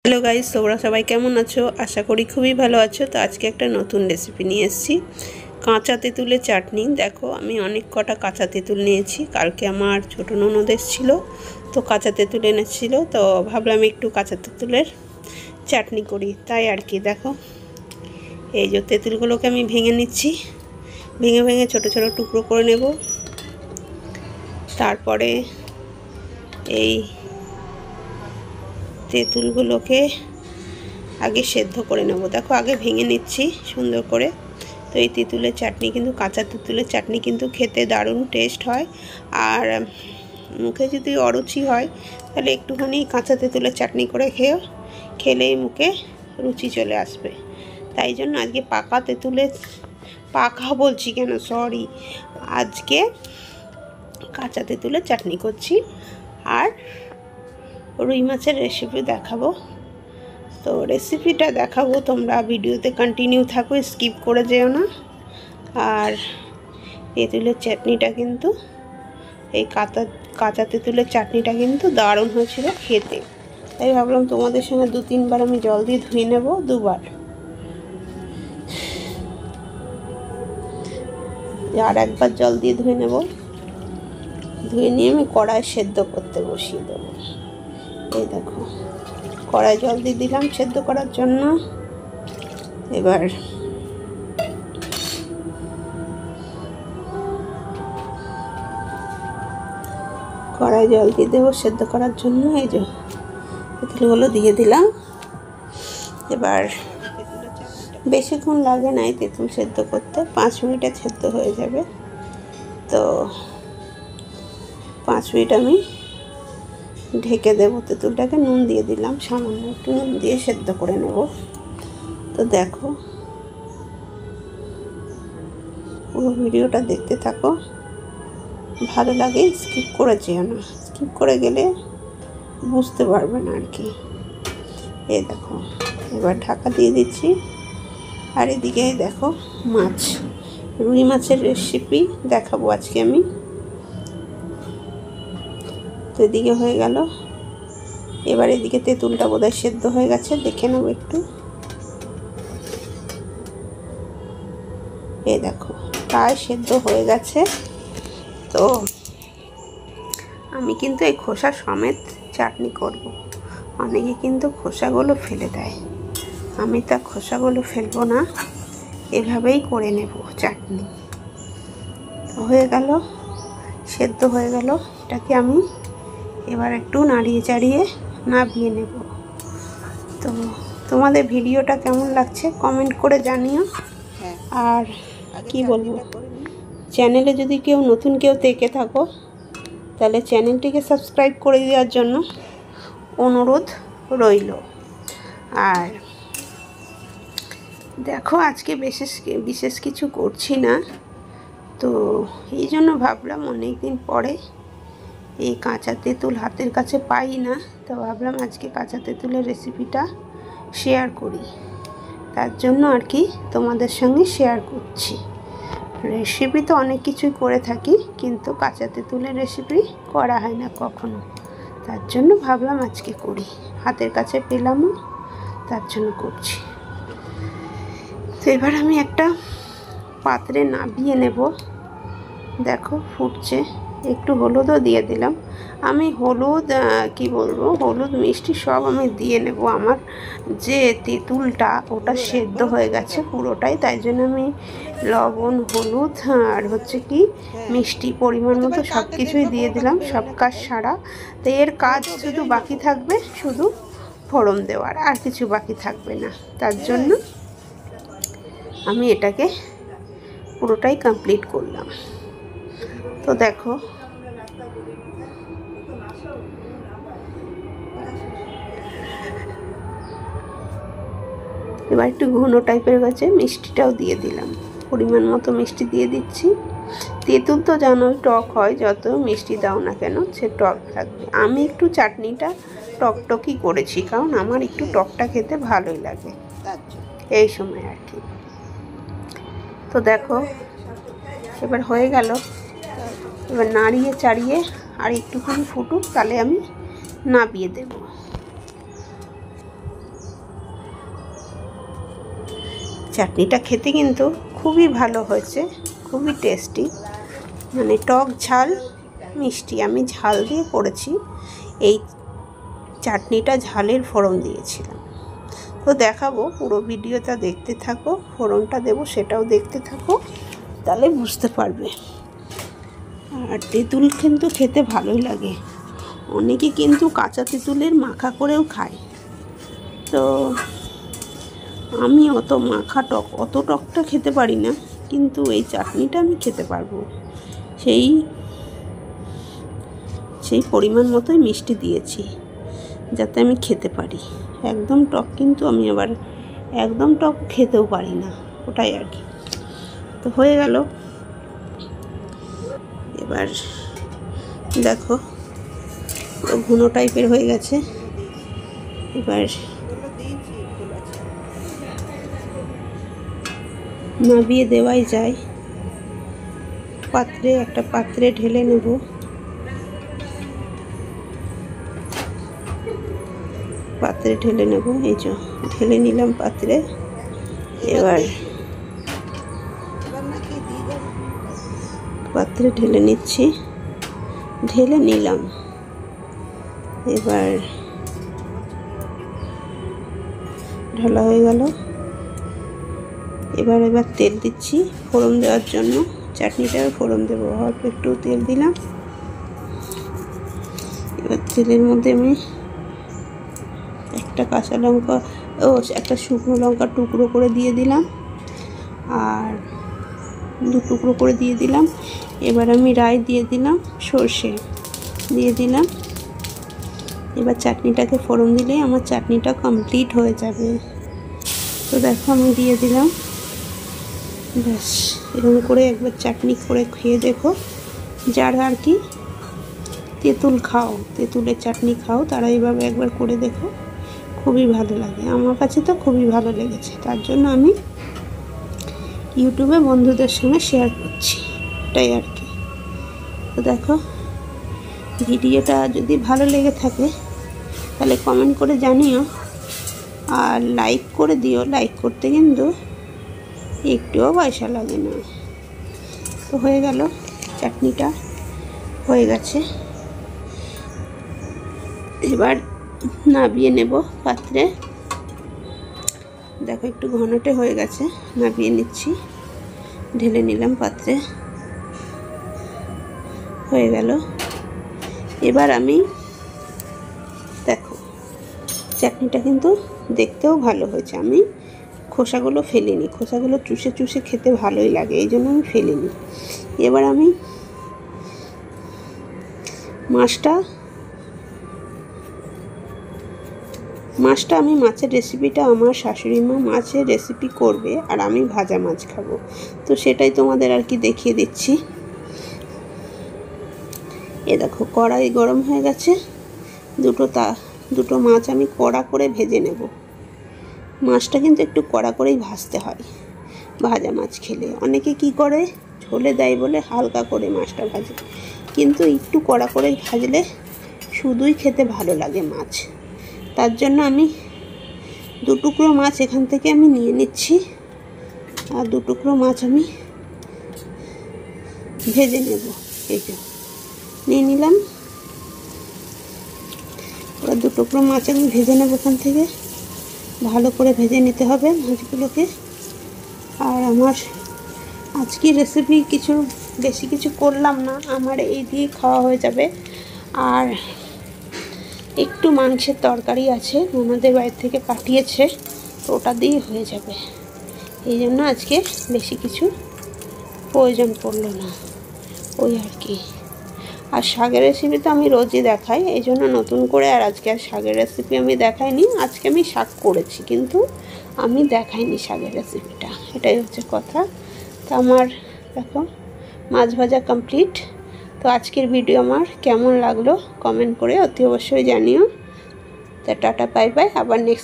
Hello guys, তোমরা সবাই কেমন আছো? আশা করি খুবই ভালো আছো। তো আজকে একটা নতুন রেসিপি নিয়ে এসেছি, কাঁচা তেঁতুলের চাটনি। দেখো, আমি অনেক কটা কাঁচা তেঁতুল নিয়েছি। কালকে আমার ছোটো ননদ এসেছিল, তো কাঁচা তেঁতুল এনেছিল, তো ভাবলাম একটু কাঁচা তেঁতুলের চাটনি করি, তাই আর কি। দেখো, এই যে তেঁতুলগুলোকে আমি ভেঙে নিচ্ছি, ভেঙে ভেঙে ছোটো ছোটো টুকরো করে নেব। তারপরে এই তেঁতুলগুলোকে আগে সেদ্ধ করে নেব। দেখো, আগে ভেঙে নিচ্ছি সুন্দর করে। তো এই তেঁতুলের চাটনি কিন্তু, কাঁচা তেঁতুলের চাটনি কিন্তু খেতে দারুণ টেস্ট হয়। আর মুখে যদি অরুচি হয় তাহলে একটুখানি কাঁচা তেঁতুলের চাটনি করে খেলেই মুখে রুচি চলে আসবে। তাই জন্য আজকে পাকা তেঁতুলের, পাকা বলছি কেন, সরি, আজকে কাঁচা তেঁতুলের চাটনি করছি। আর রুই মাছের রেসিপি দেখাবো। তো রেসিপিটা দেখাবো, তোমরা ভিডিওতে কন্টিনিউ থাকো, স্কিপ করে যেও না। আর তেঁতুলের চাটনিটা কিন্তু, এই কাঁচা তেঁতুলের চাটনিটা কিন্তু দারুণ হয়েছিল খেতে। তাই ভাবলাম তোমাদের সঙ্গে 2-3 বার আমি জল দিয়ে ধুয়ে নেব, 2 বার। আর একবার জল দিয়ে ধুয়ে নেব। ধুয়ে নিয়ে আমি কড়াই সেদ্ধ করতে বসিয়ে দেবো। এই দেখো, কড়াই জল দিয়ে দিলাম সেদ্ধ করার জন্য। এবার কড়াই জল দিয়ে দেবো সেদ্ধ করার জন্য। এই যে তেঁতুলগুলো দিয়ে দিলাম। এবার বেশিক্ষণ লাগে না এই তেঁতুল সেদ্ধ করতে, 5 মিনিটে সেদ্ধ হয়ে যাবে। তো 5 মিনিট আমি ঢেকে দেবো। তেঁতুলটাকে নুন দিয়ে দিলাম, সামান্য একটু নুন দিয়ে সেদ্ধ করে নেব। তো দেখো, পুরো ভিডিওটা দেখতে থাকো, ভালো লাগে স্কিপ করে যেও না, স্কিপ করে গেলে বুঝতে পারবে না আর কি। এই দেখো, এবার ঢাকা দিয়ে দিচ্ছি। আর এদিকে দেখো, মাছ, রুই মাছের রেসিপি দেখাবো আজকে আমি। তো এদিকে হয়ে গেল। এবার এদিকে তেঁতুলটা বোধহয় সেদ্ধ হয়ে গেছে, দেখে নেবো একটু। এই দেখো, প্রায় সেদ্ধ হয়ে গেছে। তো আমি কিন্তু এই খোসা সমেত চাটনি করব। অনেকে কিন্তু খোসাগুলো ফেলে দেয়, আমি তা খোসাগুলো ফেলবো না, এভাবেই করে নেব চাটনি। হয়ে গেল, সেদ্ধ হয়ে গেল। এটাকে আমি এবার একটু নাড়িয়ে চাড়িয়ে নামিয়ে নেব। তো তোমাদের ভিডিওটা কেমন লাগছে কমেন্ট করে জানিও। আর কি বলবো, চ্যানেলে যদি কেউ নতুন দেখে থাকো তাহলে চ্যানেলটিকে সাবস্ক্রাইব করে দেওয়ার জন্য অনুরোধ রইল। আর দেখো, আজকে বিশেষ কিছু করছি না, তো এই জন্য ভাবলাম অনেক দিন পরে এই কাঁচা তেঁতুল হাতের কাছে পাই না, তো ভাবলাম আজকে কাঁচা তেঁতুলের রেসিপিটা শেয়ার করি। তার জন্য আর কি তোমাদের সঙ্গে শেয়ার করছি। রেসিপি তো অনেক কিছুই করে থাকি, কিন্তু কাঁচা তেঁতুলের রেসিপি করা হয় না কখনো। তার জন্য ভাবলাম আজকে করি, হাতের কাছে পেলামও, তার জন্য করছি। তো এবার আমি একটা পাত্রে নামিয়ে নেব। দেখো ফুটছে, একটু হলুদও দিয়ে দিলাম। আমি হলুদ, কি বলবো, হলুদ মিষ্টি সব আমি দিয়ে নেব। আমার যে তেঁতুলটা ওটা সেদ্ধ হয়ে গেছে পুরোটাই, তাই জন্য আমি লবণ, হলুদ আর হচ্ছে কি মিষ্টি পরিমাণ মতো সব কিছুই দিয়ে দিলাম, সব কাজ সারা। তো এর কাজ শুধু বাকি থাকবে, শুধু ফোড়ন দেওয়ার, আর কিছু বাকি থাকবে না। তার জন্য আমি এটাকে পুরোটাই কমপ্লিট করলাম। তো দেখো, এবার একটু ঘন টাইপের গেছে, মিষ্টিটাও দিয়ে দিলাম, পরিমাণ মতো মিষ্টি দিয়ে দিচ্ছি। তেঁতুল তো জানোই টক হয়, যত মিষ্টি দাও না কেন সে টক থাকবে। আমি একটু চাটনিটা টকটকই করেছি, কারণ আমার একটু টকটা খেতে ভালোই লাগে এই সময় আর কি। তো দেখো, এবার হয়ে গেল। এবার নাড়িয়ে চাড়িয়ে আর একটুখানি ফুটুক, তাহলে আমি নামিয়ে দেব। চাটনিটা খেতে কিন্তু খুবই ভালো হয়েছে, খুবই টেস্টি, মানে টক ঝাল মিষ্টি। আমি ঝাল দিয়ে করেছি, এই চাটনিটা ঝালের ফোড়ন দিয়েছিলাম। তো দেখাবো, পুরো ভিডিওটা দেখতে থাকো, ফোড়নটা দেবো সেটাও দেখতে থাকো, তাহলে বুঝতে পারবে। আর তেঁতুল কিন্তু খেতে ভালোই লাগে, অনেকে কিন্তু কাঁচা তেঁতুলের মাখা করেও খায়। তো আমি অত মাখা অত টকটা খেতে পারি না, কিন্তু এই চাটনিটা আমি খেতে পারবো। সেই পরিমাণ মতোই মিষ্টি দিয়েছি যাতে আমি খেতে পারি। একদম টক কিন্তু আমি আবার একদম টক খেতেও পারি না, ওটাই আর কি। তো হয়ে গেল। এবার দেখো ঘন টাইপের হয়ে গেছে। এবার নাবিয়ে দেওয়াই যায়। একটা পাত্রে ঢেলে নেব। এই যে ঢেলে নিলাম পাত্রে। এবার পাত্রে ঢেলে নিচ্ছি, ঢেলে নিলাম। এবার ঢালা হয়ে গেল। এবার তেল দিচ্ছি ফোড়ন দেওয়ার জন্য, চাটনিটাও ফোড়ন দেবো। অল্প একটু তেল দিলাম। এবার তেলের মধ্যে আমি একটা কাঁচা লঙ্কা একটা শুকনো লঙ্কা টুকরো করে দিয়ে দিলাম, আর 2 টুকরো করে দিয়ে দিলাম। এবার আমি রাই দিয়ে দিলাম, সর্ষে দিয়ে দিলাম। এবার চাটনিটাকে ফোড়ন দিলেই আমার চাটনিটা কমপ্লিট হয়ে যাবে। তো দেখো আমি দিয়ে দিলাম। ব্যাস, এরকম করে একবার চাটনি করে খেয়ে দেখো। যারা আর কি তেঁতুলের চাটনি খাও, তারা এইভাবে একবার করে দেখো, খুবই ভালো লাগে। আমার কাছে তো খুবই ভালো লেগেছে, তার জন্য আমি ইউটিউবে বন্ধুদের সঙ্গে শেয়ার করছি, এটাই আর কি। তো দেখো, ভিডিওটা যদি ভালো লেগে থাকে তাহলে কমেন্ট করে জানিও, আর লাইক করে দিও। লাইক করতে কিন্তু একটুও পয়সা লাগে না। তো হয়ে গেল, চাটনিটা হয়ে গেছে। এবার নাবিয়ে নেব পাত্রে। দেখো একটু ঘনটে হয়ে গেছে, নাবিয়ে নিচ্ছি, ঢেলে নিলাম পাত্রে। হয়ে গেল। এবার আমি দেখো চাটনিটা কিন্তু দেখতেও ভালো হয়েছে। আমি খোসাগুলো ফেলিনি, খোসাগুলো চুষে চুষে খেতে ভালোই লাগে, এই জন্য আমি ফেলিনি। এবার আমি মাছের রেসিপিটা আমার শাশুড়ি মা মাছের রেসিপি করবে, আর আমি ভাজা মাছ খাবো। তো সেটাই তোমাদের আর কি দেখিয়ে দিচ্ছি। এ দেখো কড়াই গরম হয়ে গেছে, দুটো মাছ আমি কড়া করে ভেজে নেব। মাছটা কিন্তু একটু কড়া করেই ভাজতে হয় ভাজা মাছ খেলে। অনেকে কি করে ঝোলে দেয় বলে হালকা করে মাছটা ভাজে, কিন্তু একটু কড়া করে ভাজলে শুধুই খেতে ভালো লাগে মাছ। তার জন্য আমি 2 টুকরো মাছ এখান থেকে আমি নিয়ে নিচ্ছি, আর 2 টুকরো মাছ আমি ভেজে নেব। এই যে নিয়ে নিলাম। ওরা 2 টুকরো মাছ আমি ভেজে নেব এখান থেকে। ভালো করে ভেজে নিতে হবে মাছগুলোকে। আর আমার আজকে রেসিপি বেশি কিছু করলাম না, আমার এই দিয়ে খাওয়া হয়ে যাবে। আর একটু মাংসের তরকারি আছে, ওনাদের বাড়ি থেকে পাঠিয়েছে, তো ওটা দিয়ে হয়ে যাবে। এই জন্য আজকে বেশি কিছু প্রয়োজন পড়লো না, ওই আর কি। আর শাকের রেসিপি তো আমি রোজই দেখাই, এই জন্য নতুন করে আর আজকে আর শাকের রেসিপি আমি দেখাইনি। আজকে আমি শাক করেছি, কিন্তু আমি দেখাইনি শাকের রেসিপিটা, এটাই হচ্ছে কথা। তো আমার দেখো মাছ ভাজা কমপ্লিট। তো আজকের ভিডিও আমার কেমন লাগলো কমেন্ট করে অতি অবশ্যই জানিও। তো টাটা বাই বাই, আবার নেক্সট